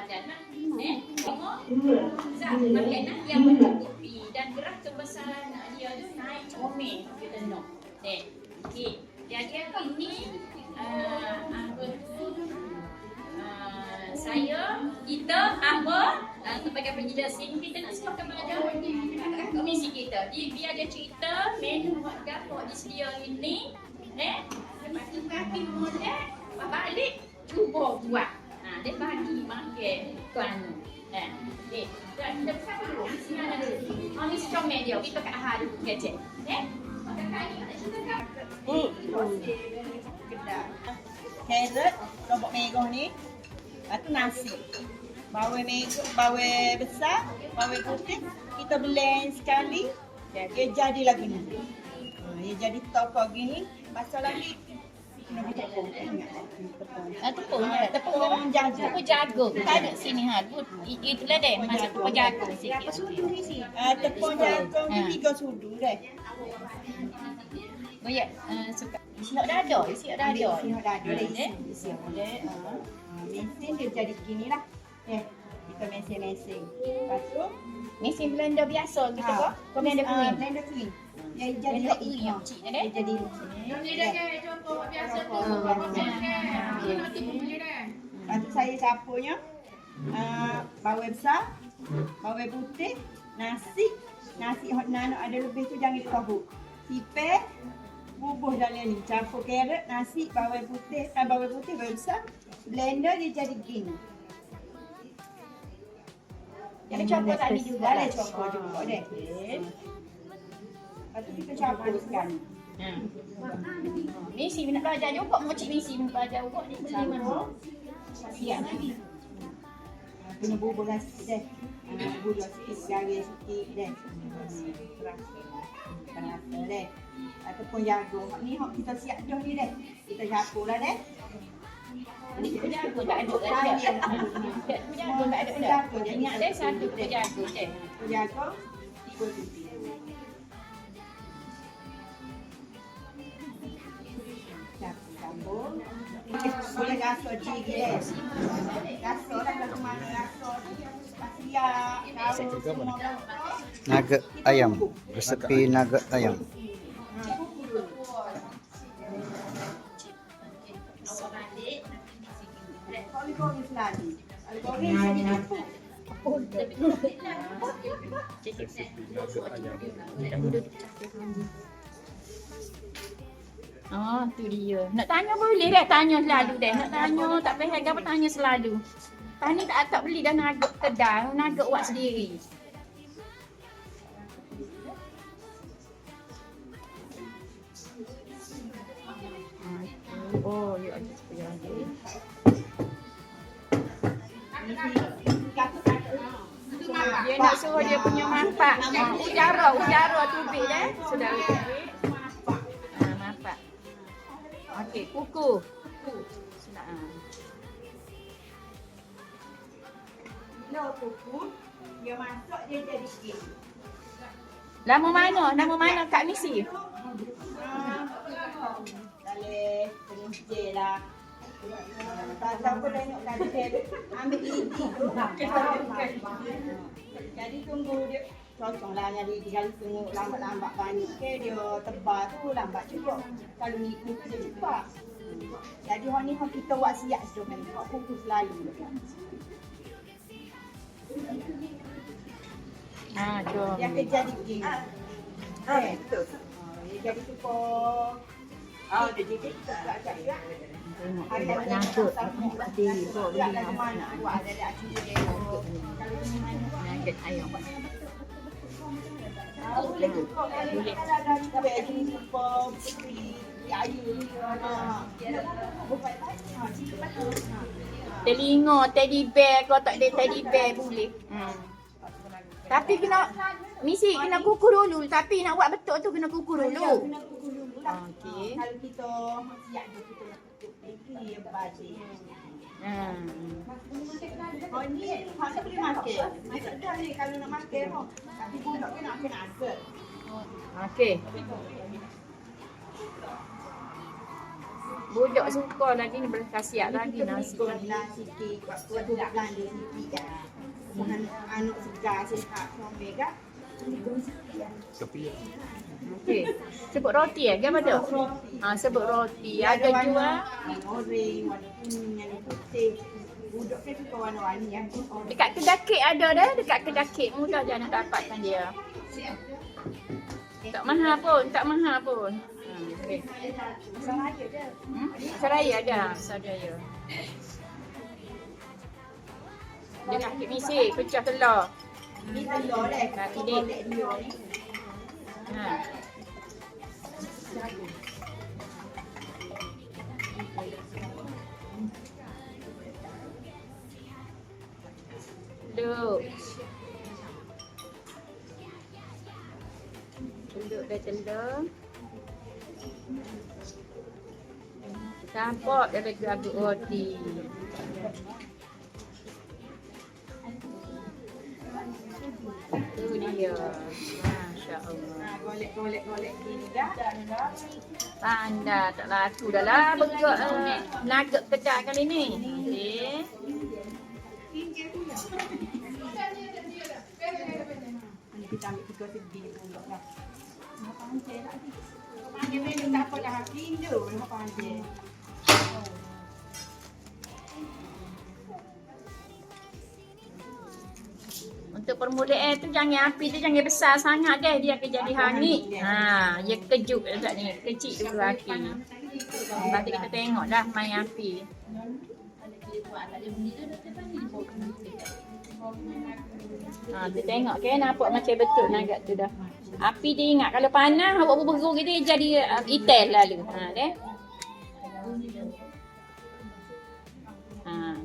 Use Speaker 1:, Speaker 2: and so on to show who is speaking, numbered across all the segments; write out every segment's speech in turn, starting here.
Speaker 1: badan. Zat makanan yang mencukupi dan gerak kebesaran dia tu naik comel kita nak. Okey. Jadi ini apa tu kita sebagai penjelas ini kita nak suruh kepada komisi kita. Biar dia cerita menu buat gapo disediakan ini. Lepas tu kaki molek balik cuba buat. Dia bagi makan tuan. Kita buka dulu. Sini ada dulu. Misi comel dia. Kita kat hal dulu kecek. Makan kaki nak cerita kan?
Speaker 2: Carrot, lombok merah ni. Lepas tu nasi. Bawang besar, bawang putih. Kita blend sekali. Dia jadi lagi ni. Dia jadi topok gini. Pasal lagi kena tepung. Tepung jagung.
Speaker 1: Tak ada sini itulah deh. Masa tepung jagung sikit.
Speaker 2: Tepung jagung ni 3 sudu deh.
Speaker 1: Oh ya, suka. Isi nak dada,
Speaker 2: Isi nak dada. Mesin dia jadi gini lah. Kita mesin. Lepas tu
Speaker 1: mesin blender biasa kita kok. Blender kering.
Speaker 2: Blender kering. Dia jadi
Speaker 1: kering yang kecil dah.
Speaker 2: Dia jadi
Speaker 1: Dia dah contoh biasa tu.
Speaker 2: Lepas tu saya campurnya bawang besar, bawang putih, nasi hot nano ada lebih tu jangan ditahu. Sipeh bubuh dalam ni. Campur carrot, nasi, bawang putih, bawang besar. Blender dia jadi gini.
Speaker 1: Jadi coklat tadi juga
Speaker 2: ada coklat juga deh. Lepas tu kita campur sekali.
Speaker 1: Misi nak belajar juga, mocik misi nak belajar juga ni beli mana? Siap lagi.
Speaker 2: Kena bubuh lah sikit deh. Bubuh sikit, garis sikit deh. Panas deh. Ataupun jagung. Ni hok kita siap dah ni deh. Kita campur lah deh.
Speaker 1: Ni jagung tak ada dah. Jagung tak ada dah. Ingat deh satu jagung deh.
Speaker 2: Jagung 3 biji. Campur. Boleh gasuh cigi deh. Gasuh lah kalau mana gasuh.
Speaker 3: Nugget ayam. Resepi nugget ayam.
Speaker 2: Goreng seladi. Goreng jadi
Speaker 1: Oh, tu dia. Nak tanya boleh dah, tanya selalu deh. Nak tanya tak payah apa tanya selalu. Tani tak beli dah nugget kedai, nugget buat sendiri. Oh, ya ada sepuluh lagi. Dia nak suruh dia punya mapak. Udara tubik dah. Sudah tubik. Mapak. Okey, kuku.
Speaker 2: Bila kuku, dia masuk dia jadi kek.
Speaker 1: Nama mana Kak Misi?
Speaker 2: Daleh, penuh lah. Tak siapa tengok tadi ambil gigi. Jadi tunggu dia cocoklah nyari 3 kali tunggu lambat-lambat banyak ke dia tebal tu lambat juga. Kalau ni kuku dia cepat. Jadi hok ni hok kita buat siap sudah kan. Hok kuku selalu.
Speaker 1: Jom.
Speaker 2: Dia akan jadi gini. Betul. Dia jadi super. Dia jadi agak ya.
Speaker 1: Tengok nugget tadi kok beli nugget ayam. Telinga teddy bear kau tak ada teddy bear boleh. Tapi Misi kena kukur dulu. Tapi nak buat betul tu kena kukur dulu. Okey.
Speaker 2: Kalau kita siap kita nak tutup lagi baju. Oh ni hak boleh makan. Masak dah ni kalau nak makan pun. Tapi budak ni nak kena asal.
Speaker 1: Okey. Budak suka lagi ni boleh khasiat lagi nasi.
Speaker 2: Belah sikit, buat budak Belanda sikit ya. Anak segar sihat comel kan.
Speaker 1: Okey. Sebut roti apa tu? Sebut roti. Ada jual
Speaker 2: warna oranye, warna kuning, warna putih. Budak kan suka warna-warni ya.
Speaker 1: dekat kedai kek ada dah, dekat kedai kek mudah je nak dapatkan dia. Tak mahal pun. Okey. Seraya ada, seraya. Dengan kek misi, pecah telur.
Speaker 2: Ni telur dah.
Speaker 1: Kaki dia.
Speaker 2: Golek dia ni.
Speaker 1: Ha. Duduk. Duduk dah telur. Campak dia lagi agak roti. Itu dia. Masya Allah.
Speaker 2: Golek gini dah.
Speaker 1: Pandai tak laku dah lah bergerak nugget kedai kali ni. Okey.
Speaker 2: Ni kita ambil 3 segi pula lah. Apa panjang tak ni? Panjang memang tak apa dah pindu apa panjang.
Speaker 1: Untuk permulaan tu jangan api tu jangan besar sangat deh dia akan jadi hangit. Dia kejut dekat ni. Kecil dulu api. Lepas tu kita tengok dah main api. Tu tengok ke nampak macam betul nugget tu dah. Api dia ingat kalau panas awak berberu gitu dia jadi itel lalu. Deh.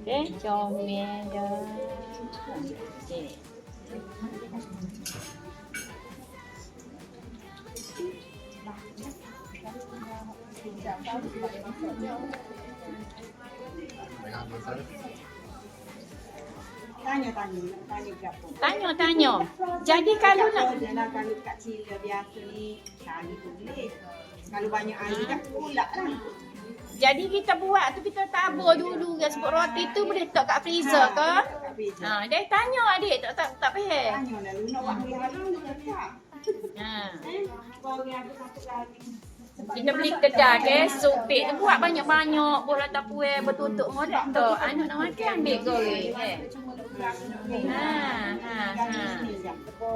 Speaker 1: Okey, comel dah. Okey. Tanya. Jadi kalau nak
Speaker 2: kalau kat Cina biasa ni kali tu boleh. Kalau banyak air dah pulak lah.
Speaker 1: jadi kita buat tu kita tabur dulu ke sebab roti tu boleh letak kat freezer ke? Dia tanya adik tak faham.
Speaker 2: Tanya dah lu nak buat hari haram tu tak? Kau yang aku satu kali.
Speaker 1: Kita beli kedai ke supik tu buat banyak-banyak boleh letak puan bertutup modal tu. Anak nak makan ambil goreng ke.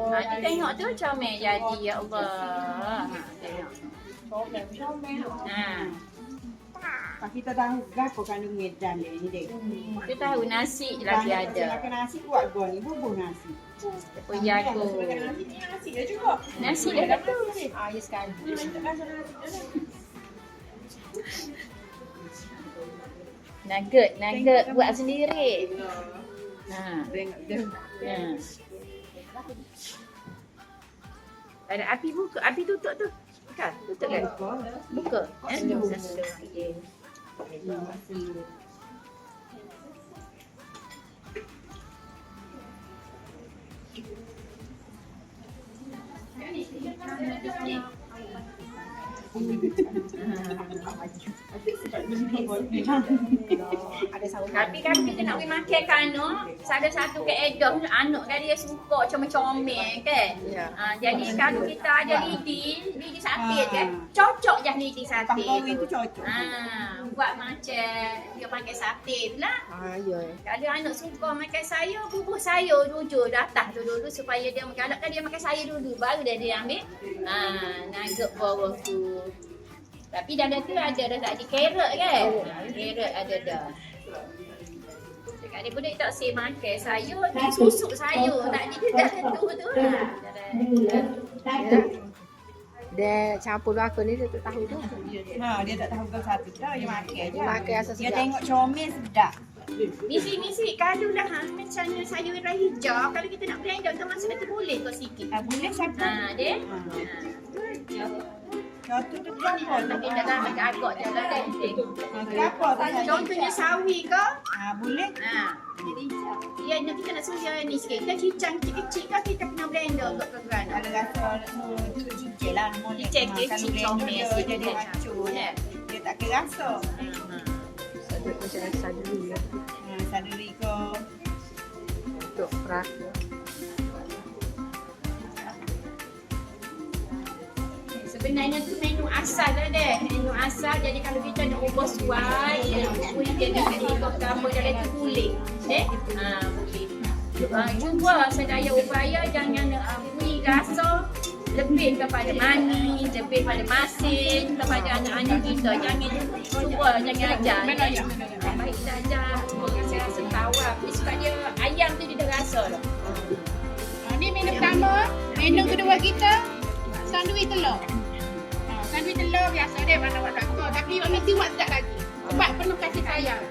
Speaker 1: Dia tengok tu comel jadi ya Allah. Tengok.
Speaker 2: Kita tahu berapa kandung medan dia ni dek.
Speaker 1: Kita tahu nasi lagi ada.
Speaker 2: Makan nasi kuat gua ni bubuh nasi.
Speaker 1: Tepung jagung.
Speaker 2: Nasi dah cukup.
Speaker 1: Nasi dah tu.
Speaker 2: Ya sekali.
Speaker 1: Nugget buat sendiri.
Speaker 2: Tengok dia.
Speaker 1: Ada api buka, api tutup tu. Buka, tutup kan? Buka. Satu. Okey. Tapi kalau kita nak pergi makan kan ada satu keedah anak kan dia suka comel-comel kan. Jadi kalau kita ada lidi satin kan cocok je lidi satin.
Speaker 2: Kahwin tu cocok.
Speaker 1: Buat macam dia pakai satin lah. Kalau anak suka makan sayur, bubur sayur dulu atas tu dulu supaya dia kalau dia makan sayur dulu baru dia ambil nugget bawah tu. Tapi dalam tu ada dah tak ada carrot kan? Carrot ada dah. Cakap dia budak tak say makan sayur, dia susuk sayur. Tak ada dah tu lah.
Speaker 4: Dia campur aku ni dia tak tahu tu.
Speaker 2: Dia tak tahu kau satu dah dia makan je.
Speaker 4: Makan asal
Speaker 2: Dia
Speaker 4: sedap.
Speaker 2: tengok comel sedap.
Speaker 1: Misi kalau dah macamnya sayur merah hijau, kalau kita nak blend kita masuk nanti boleh kau sikit.
Speaker 2: Boleh satu.
Speaker 1: Dia.
Speaker 2: Contoh tu apa?
Speaker 1: Nanti dalam agak jalan kan.
Speaker 2: Apa?
Speaker 1: Contohnya sawi ke?
Speaker 2: Boleh.
Speaker 1: Ya, nanti kita nak suria ni sikit. Kita cicang kecil-kecil kan kita kena blender untuk kegeran.
Speaker 2: Kalau rasa duduk cicil lah.
Speaker 1: Cicil kecil comel
Speaker 2: dia
Speaker 1: sikit.
Speaker 2: jadi hancur. Dia tak tak kira rasa.
Speaker 4: Sadut macam rasa dulu ya.
Speaker 2: Saduri ko.
Speaker 4: Untuk rasa.
Speaker 1: Sebenarnya tu menu asal lah deh. Menu asal, jadi kalau kita nak ubah suai, kita nak ubah apa dalam tu boleh. Boleh. Cuba sedaya upaya jangan beri rasa lebih kepada manis, lebih pada masin, kepada anak-anak kita. Jangan cuba, jangan ajar. Baik kita ajar, rasa-rasa tawar. Sebab dia ayam tu dia dah rasa lah.
Speaker 5: Ni menu pertama, menu kedua kita sandwich telur. Sandwich telur biasa dia mana buat doktor, tapi orang mesti buat sekejap lagi. Sebab penuh kasih sayang.